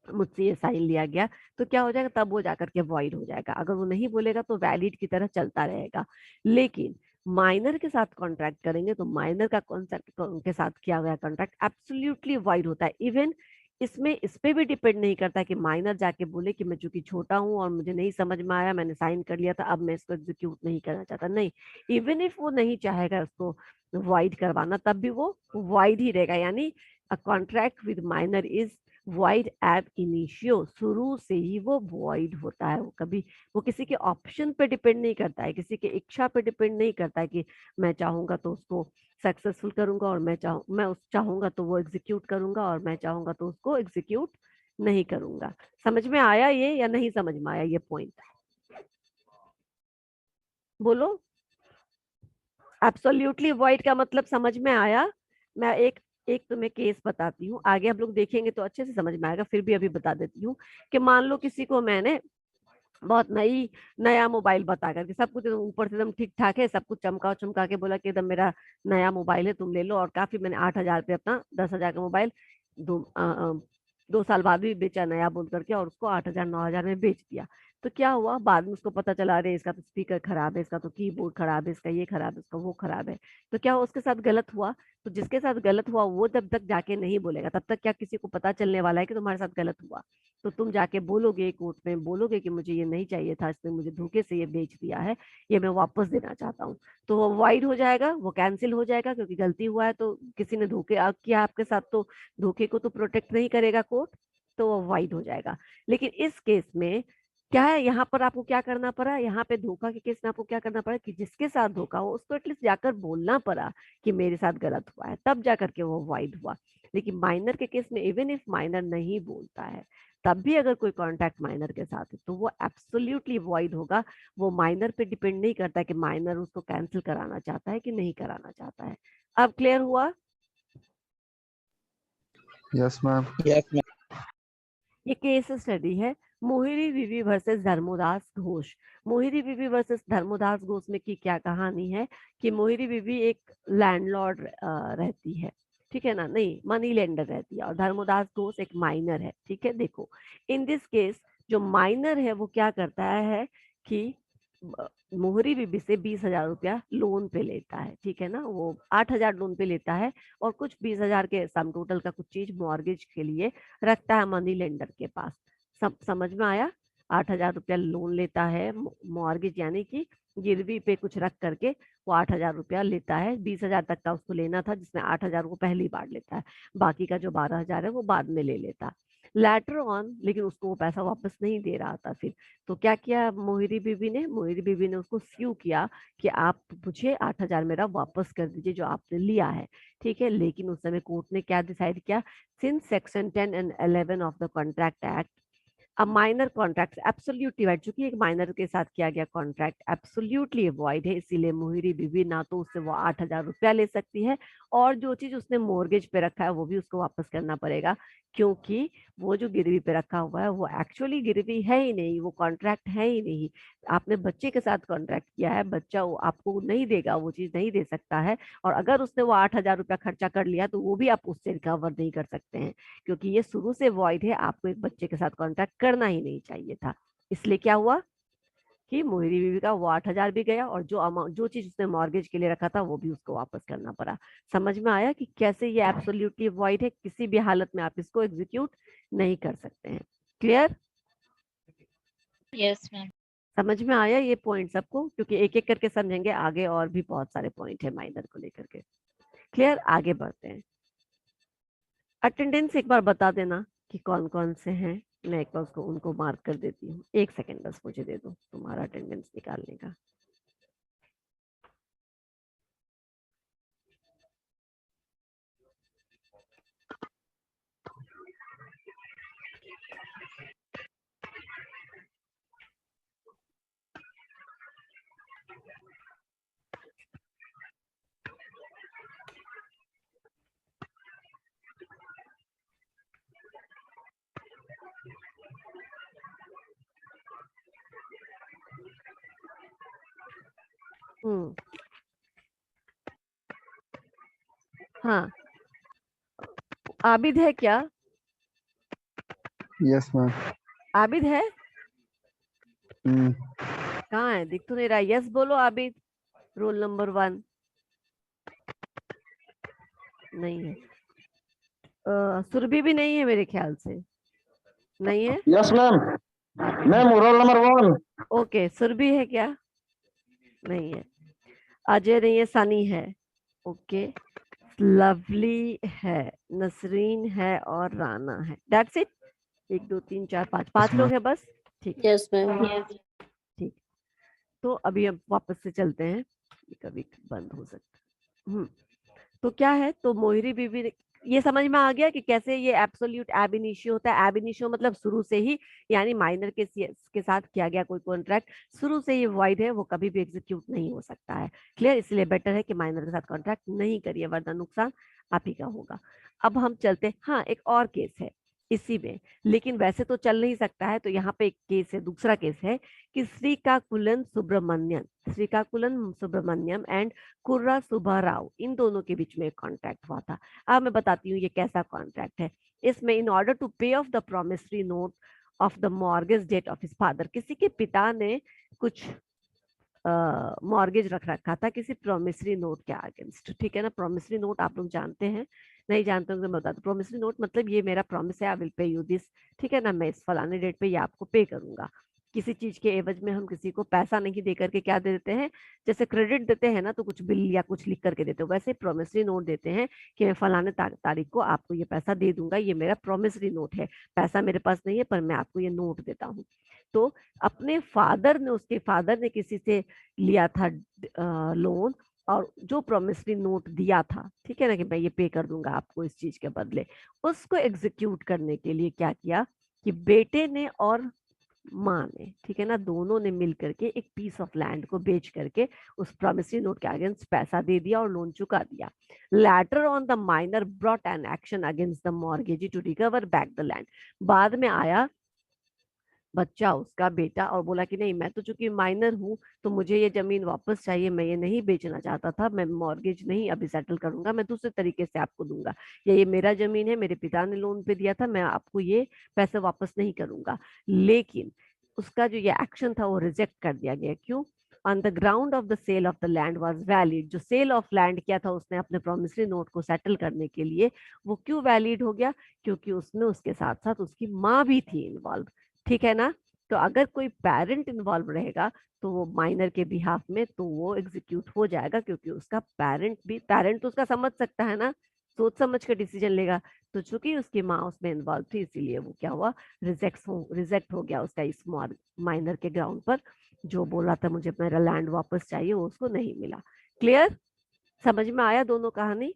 मुझसे ये साइन लिया गया, तो क्या हो जाएगा, तब वो जाकर के वॉइड हो जाएगा। अगर वो नहीं बोलेगा तो वैलिड की तरह चलता रहेगा। लेकिन माइनर के साथ कॉन्ट्रैक्ट करेंगे तो माइनर का कॉन्ट्रैक्ट के साथ किया गया कॉन्ट्रैक्ट एब्सोल्युटली वॉइड होता है। इवन इसमें इस पे भी डिपेंड नहीं करता कि माइनर जाके बोले कि मैं चूंकि छोटा हूं और मुझे नहीं समझ में आया, मैंने साइन कर लिया था, अब मैं इसको एग्जीक्यूट नहीं करना चाहता। नहीं, इवन इफ वो नहीं चाहेगा उसको वॉइड करवाना, तब भी वो वॉइड ही रहेगा। यानी अ contract with minor is void एब इनिशियो, शुरू से ही वो वॉइड होता है। वो कभी वो किसी के ऑप्शन पे डिपेंड नहीं करता है, किसी के इच्छा पे डिपेंड नहीं करता है कि मैं चाहूंगा तो उसको सक्सेसफुल करूंगा और मैं उस चाहूंगा तो वो एग्जीक्यूट करूंगा और मैं चाहूंगा तो उसको एग्जीक्यूट नहीं करूंगा। समझ में आया ये या नहीं समझ में आया ये पॉइंट? बोलो। एब्सोल्युटली वॉइड का मतलब समझ में आया? मैं एक एक तुम्हें केस बताती हूँ, आगे आप लोग देखेंगे तो अच्छे से समझ में आएगा, फिर भी अभी बता देती हूँ कि मान लो किसी को मैंने बहुत नया मोबाइल बता करके, सब कुछ एकदम ऊपर से एकदम ठीक ठाक है, सब कुछ चमका चमका के बोला कि एकदम मेरा नया मोबाइल है, तुम ले लो। और काफी मैंने 8,000 पे अपना 10,000 का मोबाइल 2 साल बाद भी बेचा नया बोल करके, और उसको 8,000 9,000 में बेच दिया। तो क्या हुआ, बाद में उसको पता चला, अरे इसका तो स्पीकर खराब है, इसका तो कीबोर्ड खराब है, इसका ये खराब है, इसका वो खराब है। तो क्या हुआ, उसके साथ गलत हुआ। तो जिसके साथ गलत हुआ वो जब तक जाके नहीं बोलेगा तब तक क्या किसी को पता चलने वाला है कि तुम्हारे साथ गलत हुआ? तो तुम जाके बोलोगे कोर्ट में, बोलोगे कि मुझे ये नहीं चाहिए था, इसने मुझे धोखे से ये बेच दिया है, ये मैं वापस देना चाहता हूँ। तो वो वाइड हो जाएगा, वो कैंसिल हो जाएगा, क्योंकि गलती हुआ है तो किसी ने धोखे किया आपके साथ, तो धोखे को तो प्रोटेक्ट नहीं करेगा कोर्ट, तो वो वाइड हो जाएगा। लेकिन इस केस में क्या है, यहाँ पर आपको क्या करना पड़ा, यहाँ पे धोखा के केस में आपको क्या करना पड़ा कि जिसके साथ धोखा हो उसको एटलीस्ट जाकर बोलना पड़ा कि मेरे साथ गलत हुआ है, तब जाकर के वो वाइड हुआ। लेकिन माइनर के केस में इवन इफ माइनर नहीं बोलता है, तब भी अगर कोई कॉन्टैक्ट माइनर के साथ है तो वो एब्सोल्युटली वॉइड होगा। वो माइनर पे डिपेंड नहीं करता कि माइनर उसको कैंसिल कराना चाहता है कि नहीं कराना चाहता है। अब क्लियर हुआ? Yes ma'am. Yes ma'am. ये केस स्टडी है मोहिरी विवी वर्सेस धर्मोदास घोष। मोहिरी विवी वर्सेस धर्मोदास घोष में की क्या कहानी है कि मोहिरी विवी एक लैंडलॉर्ड रहती है, ठीक है ना, नहीं मनी लेंडर रहती है, और धर्मोदास घोष एक माइनर है। ठीक है, देखो इन दिस केस जो माइनर है वो क्या करता है कि मोहरी बीबी से 20,000 रुपया लोन पे लेता है, ठीक है ना, वो 8,000 लोन पे लेता है और कुछ 20,000 के सम टोटल का कुछ चीज मॉर्गेज के लिए रखता है मनी लेंडर के पास। सब समझ में आया? 8,000 रुपया लोन लेता है, मॉर्गेज यानी कि गिरवी पे कुछ रख करके वो 8,000 रुपया लेता है। 20,000 तक का उसको लेना था, जिसमें 8,000 वो पहली बार लेता है, बाकी का जो 12,000 है वो बाद में ले लेता है लैटर ऑन। लेकिन उसको वो पैसा वापस नहीं दे रहा था फिर। तो क्या किया मोहिरी बीबी ने उसको स्यू किया कि आप मुझे 8,000 मेरा वापस कर दीजिए जो आपने लिया है। ठीक है, लेकिन उस समय कोर्ट ने क्या डिसाइड किया, since section 10 and 11 of the contract act, अब माइनर कॉन्ट्रैक्ट एब्सोल्युटली वाइड, चूंकि एक माइनर के साथ किया गया कॉन्ट्रैक्ट एब्सोल्युटली वॉइड है, इसीलिए मोहिरी बीवी ना तो उससे वो 8,000 रुपया ले सकती है, और जो चीज उसने मोर्गेज पे रखा है वो भी उसको वापस करना पड़ेगा, क्योंकि वो जो गिरवी पे रखा हुआ है वो एक्चुअली गिरवी है ही नहीं, वो कॉन्ट्रैक्ट है ही नहीं। आपने बच्चे के साथ कॉन्ट्रैक्ट किया है, बच्चा वो आपको नहीं देगा, वो चीज नहीं दे सकता है, और अगर उसने वो 8,000 रुपया खर्चा कर लिया तो वो भी आप उससे रिकवर नहीं कर सकते हैं, क्योंकि ये शुरू से वॉइड है। आपको एक बच्चे के साथ कॉन्ट्रैक्ट करना ही नहीं चाहिए था। इसलिए क्या हुआ कि मोहिरी बीवी का वो 8,000 भी गया, और जो अमाउंट जो चीज उसने मॉर्गेज के लिए रखा था वो भी उसको वापस करना पड़ा। समझ में आया कि कैसे ये एब्सोल्युटली वॉइड है, किसी भी हालत में आप इसको एग्जीक्यूट नहीं कर सकते हैं। क्लियर? Yes ma'am. समझ में आया ये पॉइंट सबको? क्योंकि एक एक करके समझेंगे आगे, और भी बहुत सारे पॉइंट है माइनर को लेकर के। क्लियर? आगे बढ़ते हैं। अटेंडेंस एक बार बता देना कि कौन कौन से हैं, मैं एक बार उसको उनको मार्क कर देती हूँ। एक सेकेंड बस मुझे दे दो तुम्हारा अटेंडेंस निकालने का। हाँ, आबिद है क्या? Yes ma'am. आबिद है? हम्म। कहाँ है? दिख तो नहीं रहा। यस बोलो आबिद। रोल नंबर 1 नहीं है। सुरभि भी नहीं है मेरे ख्याल से। नहीं है? Yes ma'am. अच्छा, ma'am roll number 1। Okay. Surabhi है क्या? नहीं है। अजय नहीं है। सनी है। ओके। लवली है। नसरीन है और राना है। That's it. 1 2 3 4 5 5 लोग हैं बस। ठीक है, यस मैम। ठीक। तो अभी हम वापस से चलते हैं। ये कभी बंद हो सकता है। तो क्या है, तो मोहिरी बीबी ये समझ में आ गया कि कैसे ये एब्सोल्यूट एब इनिशियो होता है। एब इनिशियो मतलब शुरू से ही, यानी माइनर के साथ किया गया कोई कॉन्ट्रैक्ट शुरू से ही वाइड है, वो कभी भी एग्जीक्यूट नहीं हो सकता है। क्लियर? इसलिए बेटर है कि माइनर के साथ कॉन्ट्रैक्ट नहीं करिए, वरना नुकसान आप ही का होगा। अब हम चलते हैं। हाँ, एक और केस है इसी में, लेकिन वैसे तो चल नहीं सकता है। तो यहाँ पे एक केस है, दूसरा केस है कि श्रीकाकुलम सुब्रमण्यम एंड कुर्रा सुब्बा राव, इन दोनों के बीच में एक कॉन्ट्रैक्ट हुआ था। अब मैं बताती हूँ ये कैसा कॉन्ट्रैक्ट है। इसमें in order to pay off the promissory note of the mortgage debt of his father, किसी के पिता ने कुछ मॉर्गेज रख रखा था किसी प्रोमिसरी नोट के अगेंस्ट। ठीक है ना? प्रोमिसरी नोट आप लोग जानते हैं, नहीं जानते होंगे तो मैं बता दूं। प्रोमिसरी नोट मतलब ये मेरा प्रॉमिस है, I will pay you this. ठीक है ना? मैं इस फलाने डेट पे ये आपको पे करूंगा। किसी चीज के एवज में हम किसी को पैसा नहीं दे करके क्या दे देते हैं, जैसे क्रेडिट देते हैं ना, तो कुछ बिल या कुछ लिख करके देते हो, वैसे प्रोमिसरी नोट देते हैं कि मैं फलाने तारीख को आपको ये पैसा दे दूंगा, ये मेरा प्रोमिसरी नोट है। पैसा मेरे पास नहीं है पर मैं आपको ये नोट देता हूँ। तो अपने फादर ने, उसके फादर ने किसी से लिया था लोन, और जो प्रोमिसरी नोट दिया था, ठीक है ना, कि मैं ये पे कर दूंगा आपको इस चीज के बदले, उसको एग्जीक्यूट करने के लिए क्या किया कि बेटे ने और माँ ने, ठीक है ना, दोनों ने मिल करके एक पीस ऑफ लैंड को बेच करके उस प्रोमिसरी नोट के अगेंस्ट पैसा दे दिया और लोन चुका दिया। Later on the minor brought an action against the mortgagee to recover back the land. बाद में आया बच्चा, उसका बेटा, और बोला कि नहीं, मैं तो चूंकि माइनर हूँ तो मुझे ये जमीन वापस चाहिए, मैं ये नहीं बेचना चाहता था, मैं मॉर्गेज नहीं अभी सेटल करूंगा, मैं दूसरे तरीके से आपको दूंगा, ये मेरा जमीन है, मेरे पिता ने लोन पे दिया था, मैं आपको ये पैसे वापस नहीं करूंगा। लेकिन उसका जो ये एक्शन था वो रिजेक्ट कर दिया गया। क्यों? On the ground of the sale of the land was valid. जो सेल ऑफ लैंड किया था उसने अपने प्रोमिसरी नोट को सेटल करने के लिए, वो क्यों वैलिड हो गया? क्योंकि उसमें उसके साथ साथ उसकी माँ भी थी इन्वॉल्व। ठीक है ना? तो अगर कोई पेरेंट इन्वॉल्व रहेगा तो वो माइनर के बिहाफ में तो वो एग्जीक्यूट हो जाएगा, क्योंकि उसका पेरेंट तो उसका समझ सकता है ना, सोच समझ के डिसीजन लेगा। तो चूंकि उसकी माँ उसमें इन्वॉल्व थी, इसीलिए वो क्या हुआ, रिजेक्ट हो गया उसका इस माइनर के ग्राउंड पर। जो बोला था मुझे मेरा लैंड वापस चाहिए, वो उसको नहीं मिला। क्लियर? समझ में आया दोनों कहानी?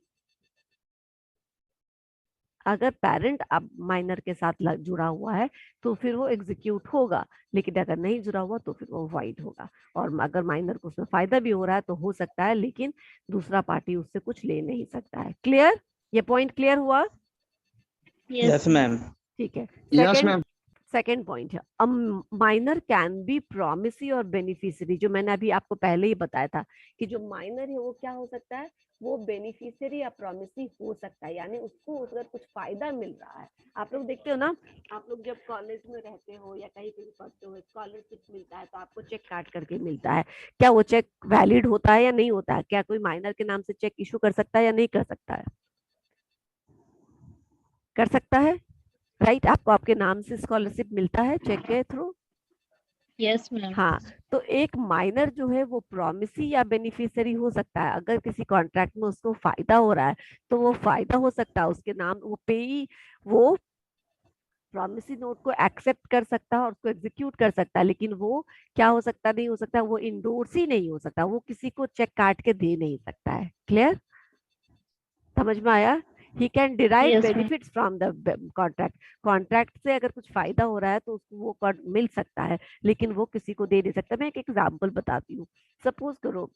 अगर पेरेंट अब माइनर के साथ जुड़ा हुआ है तो फिर वो एग्जीक्यूट होगा, लेकिन अगर नहीं जुड़ा हुआ तो फिर वो वाइड होगा। और अगर माइनर को उसमें फायदा भी हो रहा है तो हो सकता है, लेकिन दूसरा पार्टी उससे कुछ ले नहीं सकता है। क्लियर? ये पॉइंट क्लियर हुआ? Yes ma'am. ठीक है। Yes ma'am. सेकेंड पॉइंट है, माइनर कैन बी प्रोमिसी और बेनिफिशियरी। जो मैंने अभी आपको पहले ही बताया था कि जो माइनर है वो क्या हो सकता है, वो बेनिफिशियरी या प्रोमिसी हो सकता है, यानी उसको अगर कुछ फायदा मिल रहा है। आप लोग देखते हो ना, आप लोग जब कॉलेज में रहते हो या कहीं पे भी पढ़ते हो, स्कॉलरशिप मिलता है तो आपको चेक काट करके मिलता है। क्या वो चेक वैलिड होता है या नहीं होता है? क्या कोई माइनर के नाम से चेक इशू कर सकता है या नहीं कर सकता है? कर सकता है, राइट? आपको आपके नाम से स्कॉलरशिप मिलता है चेक के थ्रू। Yes ma'am. हाँ, तो एक माइनर जो है वो प्रोमिसी या बेनिफिशियरी हो सकता है। अगर किसी कॉन्ट्रैक्ट में उसको फायदा हो रहा है तो वो फायदा हो सकता है, उसके नाम वो पेई, वो प्रोमिसी नोट को एक्सेप्ट कर सकता है और उसको एग्जीक्यूट कर सकता है, लेकिन वो क्या हो सकता, नहीं हो सकता, वो इंडोर्स ही नहीं हो सकता, वो किसी को चेक काट के दे नहीं सकता है। क्लियर? समझ में आया? He can derive Yes, ma'am. Benefits from the contract. Contract से अगर कुछ फायदा हो रहा है तो उसको वो मिल सकता है, लेकिन वो किसी को दे नहीं सकता। मैं एक एग्जांपल बताती हूँ। सपोज करो,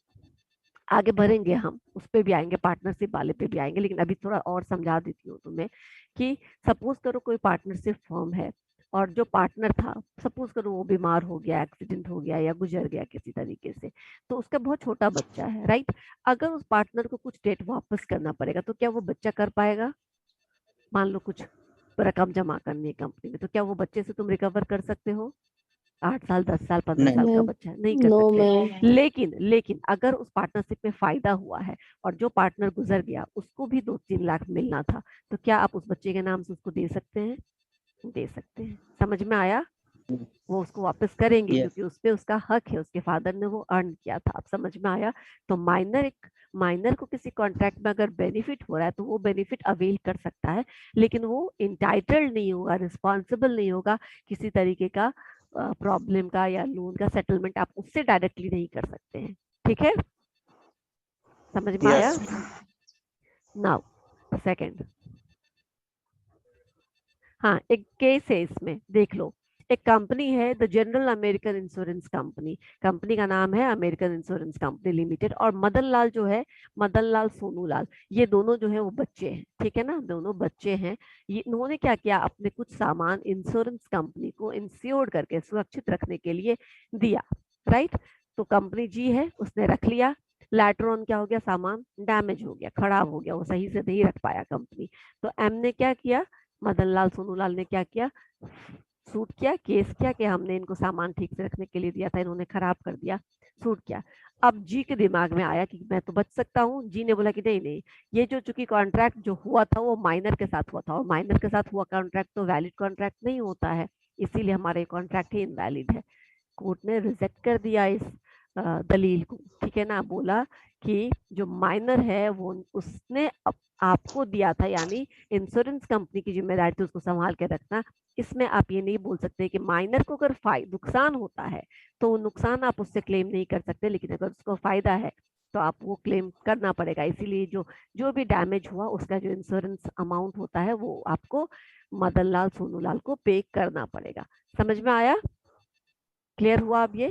आगे बढ़ेंगे हम, उस पे भी आएंगे, पार्टनरशिप वाले पे भी आएंगे, लेकिन अभी थोड़ा और समझा देती हूँ तुम्हें कि सपोज करो कोई पार्टनरशिप फर्म है और जो पार्टनर था, सपोज करो वो बीमार हो गया, एक्सीडेंट हो गया या गुजर गया किसी तरीके से, तो उसका बहुत छोटा बच्चा है, राइट। अगर उस पार्टनर को कुछ डेट वापस करना पड़ेगा तो क्या वो बच्चा कर पाएगा? मान लो कुछ रकम जमा करनी है कंपनी में, तो क्या वो बच्चे से तुम रिकवर कर सकते हो? 8 साल, 10 साल, 15 साल का नहीं। बच्चा है, नहीं कर नो सकते। मैम। लेकिन अगर उस पार्टनरशिप में फायदा हुआ है और जो पार्टनर गुजर गया उसको भी 2-3 लाख मिलना था, तो क्या आप उस बच्चे के नाम से उसको दे सकते हैं? दे सकते हैं। समझ में आया? वो उसको वापस करेंगे Yes. क्योंकि उस पे उसका हक है, उसके फादर ने वो अर्न किया था। आप समझ में आया? तो माइनर को किसी कॉन्ट्रैक्ट में अगर बेनिफिट हो रहा है तो वो बेनिफिट अवेल कर सकता है, लेकिन वो इंटाइटल्ड नहीं होगा, रिस्पॉन्सिबल नहीं होगा किसी तरीके का प्रॉब्लम का या लोन का सेटलमेंट आप उससे डायरेक्टली नहीं कर सकते हैं। ठीक है, समझ में आया? नाउ सेकंड, हाँ एक केस है, इसमें देख लो। एक कंपनी है the general American insurance company, company का नाम है अमेरिकन इंश्योरेंस कंपनी लिमिटेड, और मदन लाल जो है, मदन लाल सोनू लाल, ये दोनों जो है वो बच्चे हैं, ठीक है ना, दोनों बच्चे हैं। ये इन्होंने क्या किया, अपने कुछ सामान इंश्योरेंस कंपनी को इंश्योर्ड करके सुरक्षित रखने के लिए दिया, राइट। तो कंपनी जी है, उसने रख लिया, लेटर ऑन क्या हो गया, सामान डैमेज हो गया, खराब हो गया, वो सही से नहीं रख पाया कंपनी। तो एम ने क्या किया, मदन लाल सोनू लाल ने क्या किया, सूट किया, केस किया कि हमने इनको सामान ठीक से रखने के लिए दिया था, इन्होंने खराब कर दिया, सूट किया। अब जी के दिमाग में आया कि मैं तो बच सकता हूँ। जी ने बोला कि नहीं नहीं, ये जो चूंकि कॉन्ट्रैक्ट जो हुआ था वो माइनर के साथ हुआ था, और माइनर के साथ हुआ कॉन्ट्रैक्ट तो वैलिड कॉन्ट्रैक्ट नहीं होता है, इसीलिए हमारा ये कॉन्ट्रैक्ट ही इनवैलिड है। कोर्ट ने रिजेक्ट कर दिया इस दलील को, ठीक है ना। बोला कि जो माइनर है वो उसने आपको दिया था, यानी इंश्योरेंस कंपनी की जिम्मेदारी थी उसको संभाल के रखना। इसमें आप ये नहीं बोल सकते कि माइनर को अगर नुकसान होता है तो वो नुकसान आप उससे क्लेम नहीं कर सकते, लेकिन अगर उसको फायदा है तो आप वो क्लेम करना पड़ेगा। इसीलिए जो जो भी डैमेज हुआ उसका जो इंश्योरेंस अमाउंट होता है वो आपको मदन लाल सोनू लाल को पे करना पड़ेगा। समझ में आया? क्लियर हुआ अब ये?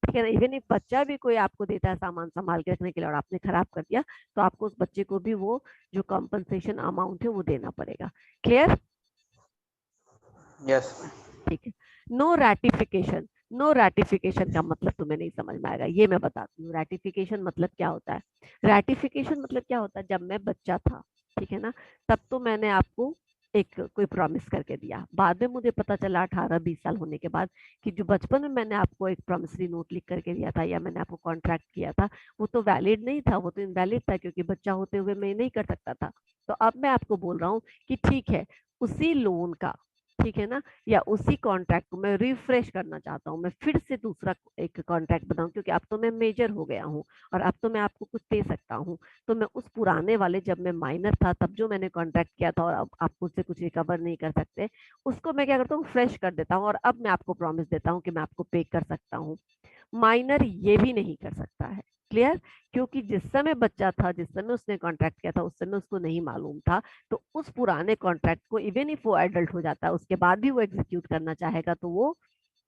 ठीक है ना। इवन एक बच्चा भी कोई आपको देता है सामान संभाल के रखने के लिए और आपने खराब कर दिया, तो आपको उस बच्चे को भी वो जो कॉम्पनसेशन अमाउंट है वो देना पड़ेगा। क्लियर? यस। ठीक है। नो रैटिफिकेशन, नो रैटिफिकेशन का मतलब तुम्हें नहीं समझ में आएगा, ये मैं बताती हूँ। रैटिफिकेशन मतलब क्या होता है? रैटिफिकेशन मतलब क्या होता है, जब मैं बच्चा था, ठीक है ना, तब तो मैंने आपको एक कोई प्रॉमिस करके दिया, बाद में मुझे पता चला 18-20 साल होने के बाद कि जो बचपन में मैंने आपको एक प्रॉमिसरी नोट लिख करके दिया था या मैंने आपको कॉन्ट्रैक्ट किया था वो तो वैलिड नहीं था, वो तो इनवैलिड था, क्योंकि बच्चा होते हुए मैं नहीं कर सकता था। तो अब मैं आपको बोल रहा हूँ कि ठीक है, उसी लोन का, ठीक है ना, या उसी कॉन्ट्रैक्ट को मैं रिफ्रेश करना चाहता हूँ, मैं फिर से दूसरा एक कॉन्ट्रैक्ट बनाऊं, क्योंकि अब तो मैं मेजर हो गया हूँ और अब तो मैं आपको कुछ दे सकता हूँ। तो मैं उस पुराने वाले, जब मैं माइनर था तब जो मैंने कॉन्ट्रैक्ट किया था और अब आप मुझसे कुछ रिकवर नहीं कर सकते, उसको मैं क्या करता हूँ, फ्रेश कर देता हूँ और अब मैं आपको प्रॉमिस देता हूँ कि मैं आपको पे कर सकता हूँ। माइनर ये भी नहीं कर सकता है। क्लियर? क्योंकि जिस समय बच्चा था, जिस समय उसने कॉन्ट्रैक्ट किया था, उस समय उसको नहीं मालूम था, तो उस पुराने कॉन्ट्रैक्ट को इवन इफ वो एडल्ट हो जाता है उसके बाद भी वो एग्जीक्यूट करना चाहेगा तो वो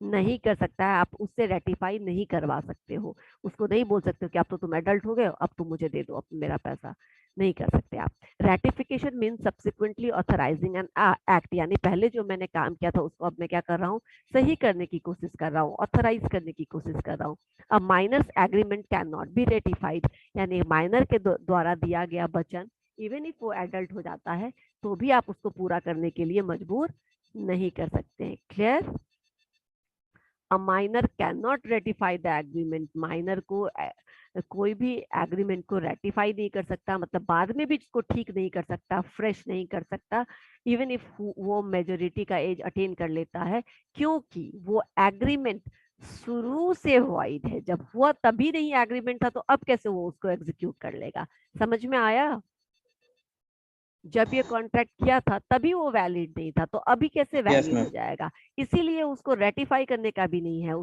नहीं कर सकता है। आप उससे रेटिफाई नहीं करवा सकते हो, उसको नहीं बोल सकते हो कि अब तो तुम एडल्ट हो गए हो, अब तुम मुझे दे दो अब मेरा पैसा, नहीं कर सकते आप। Ratification mean subsequently authorising an act, यानी पहले जो मैंने काम किया था उसको अब मैं क्या कर रहा हूँ, सही करने की कोशिश कर रहा हूँ, ऑथराइज करने की कोशिश कर रहा हूँ। A minors agreement can not be ratified, यानी माइनर के द्वारा दिया गया वचन इवन इफ वो एडल्ट हो जाता है तो भी आप उसको पूरा करने के लिए मजबूर नहीं कर सकते हैं। Clear? A minor can not ratify the agreement, minor को कोई भी एग्रीमेंट को रेटिफाई नहीं कर सकता, मतलब बाद में भी इसको ठीक नहीं कर सकता, फ्रेश नहीं कर सकता, इवन इफ वो मेजोरिटी का एज अटेन कर लेता है, क्योंकि वो एग्रीमेंट शुरू से वाइड है। जब हुआ तभी नहीं एग्रीमेंट था तो अब कैसे वो उसको एग्जीक्यूट कर लेगा? समझ में आया? जब ये कॉन्ट्रैक्ट किया था तभी वो वैलिड नहीं था, तो अभी कैसे वैलिड हो जाएगा? इसीलिए उसको रेटिफाई करने का भी नहीं है,